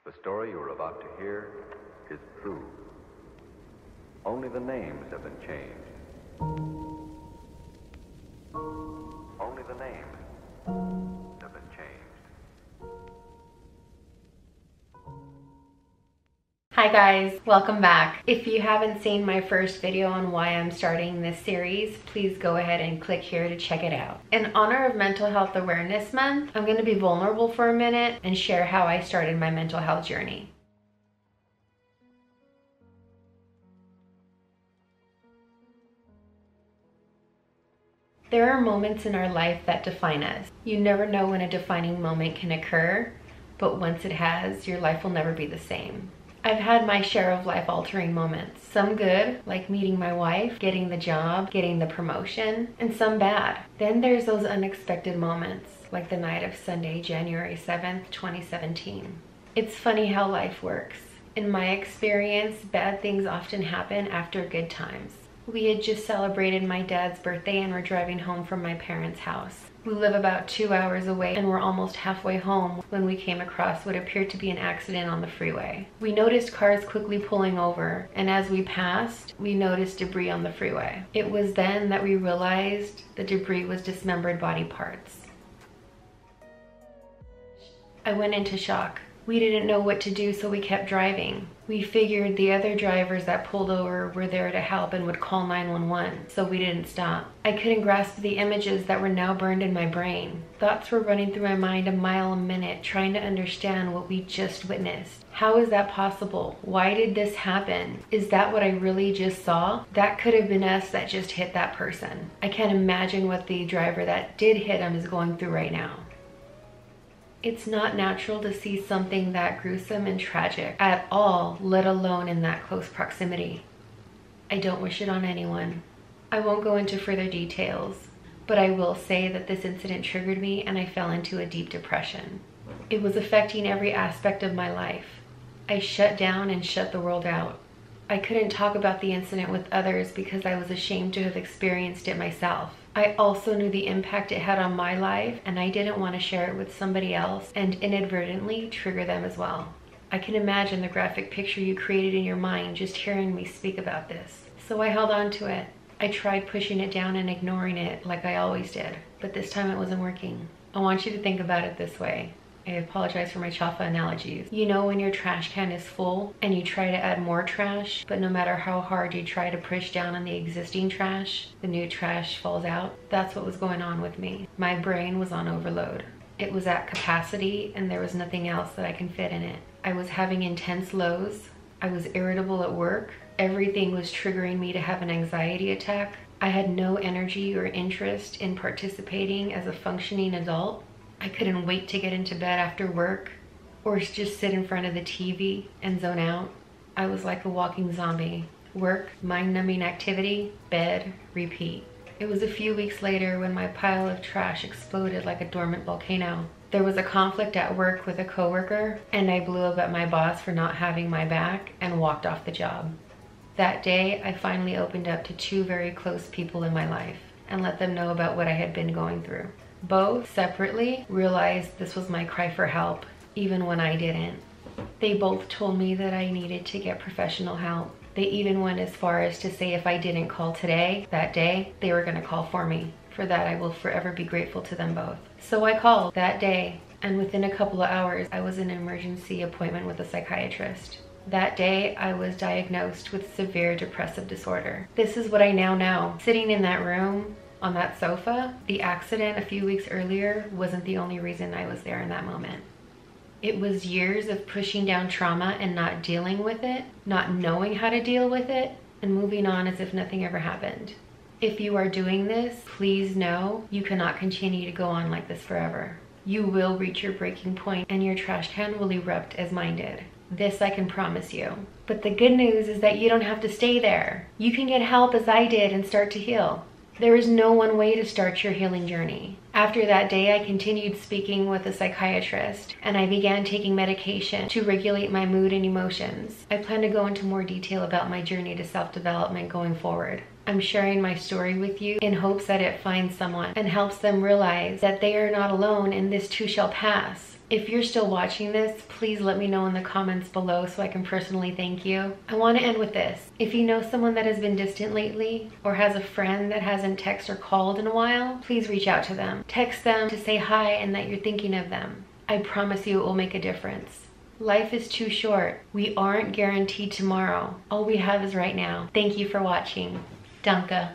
The story you are about to hear is true. Only the names have been changed. Only the names have been changed. Hi guys, welcome back. If you haven't seen my first video on why I'm starting this series, please go ahead and click here to check it out. In honor of Mental Health Awareness Month, I'm going to be vulnerable for a minute and share how I started my mental health journey. There are moments in our life that define us. You never know when a defining moment can occur, but once it has, your life will never be the same. I've had my share of life-altering moments. Some good, like meeting my wife, getting the job, getting the promotion, and some bad. Then there's those unexpected moments, like the night of Sunday, January 7th, 2017. It's funny how life works. In my experience, bad things often happen after good times. We had just celebrated my dad's birthday and were driving home from my parents' house. We live about 2 hours away and were almost halfway home when we came across what appeared to be an accident on the freeway. We noticed cars quickly pulling over, and as we passed, we noticed debris on the freeway. It was then that we realized the debris was dismembered body parts. I went into shock. We didn't know what to do, so we kept driving. We figured the other drivers that pulled over were there to help and would call 911, so we didn't stop. I couldn't grasp the images that were now burned in my brain. Thoughts were running through my mind a mile a minute, trying to understand what we just witnessed. How is that possible? Why did this happen? Is that what I really just saw? That could have been us that just hit that person. I can't imagine what the driver that did hit him is going through right now. It's not natural to see something that gruesome and tragic at all, let alone in that close proximity. I don't wish it on anyone. I won't go into further details, but I will say that this incident triggered me and I fell into a deep depression. It was affecting every aspect of my life. I shut down and shut the world out. I couldn't talk about the incident with others because I was ashamed to have experienced it myself. I also knew the impact it had on my life, and I didn't want to share it with somebody else and inadvertently trigger them as well. I can imagine the graphic picture you created in your mind just hearing me speak about this. So I held on to it. I tried pushing it down and ignoring it like I always did, but this time it wasn't working. I want you to think about it this way. I apologize for my chafa analogies. You know when your trash can is full and you try to add more trash, but no matter how hard you try to push down on the existing trash, the new trash falls out? That's what was going on with me. My brain was on overload. It was at capacity and there was nothing else that I can fit in it. I was having intense lows. I was irritable at work. Everything was triggering me to have an anxiety attack. I had no energy or interest in participating as a functioning adult. I couldn't wait to get into bed after work or just sit in front of the TV and zone out. I was like a walking zombie. Work, mind-numbing activity, bed, repeat. It was a few weeks later when my pile of trash exploded like a dormant volcano. There was a conflict at work with a coworker, and I blew up at my boss for not having my back and walked off the job. That day, I finally opened up to 2 very close people in my life and let them know about what I had been going through. Both separately realized this was my cry for help, even when I didn't. They both told me that I needed to get professional help. They even went as far as to say if I didn't call that day, they were gonna call for me. For that, I will forever be grateful to them both. So I called that day, and within a couple of hours, I was in an emergency appointment with a psychiatrist. That day, I was diagnosed with severe depressive disorder. This is what I now know. Sitting in that room, on that sofa, the accident a few weeks earlier wasn't the only reason I was there in that moment. It was years of pushing down trauma and not dealing with it, not knowing how to deal with it, and moving on as if nothing ever happened. If you are doing this, please know you cannot continue to go on like this forever. You will reach your breaking point and your trash can will erupt as mine did. This I can promise you. But the good news is that you don't have to stay there. You can get help as I did and start to heal. There is no one way to start your healing journey. After that day, I continued speaking with a psychiatrist and I began taking medication to regulate my mood and emotions. I plan to go into more detail about my journey to self-development going forward. I'm sharing my story with you in hopes that it finds someone and helps them realize that they are not alone and this too shall pass. If you're still watching this, please let me know in the comments below so I can personally thank you. I want to end with this. If you know someone that has been distant lately, or has a friend that hasn't texted or called in a while, please reach out to them. Text them to say hi and that you're thinking of them. I promise you it will make a difference. Life is too short. We aren't guaranteed tomorrow. All we have is right now. Thank you for watching. Danke.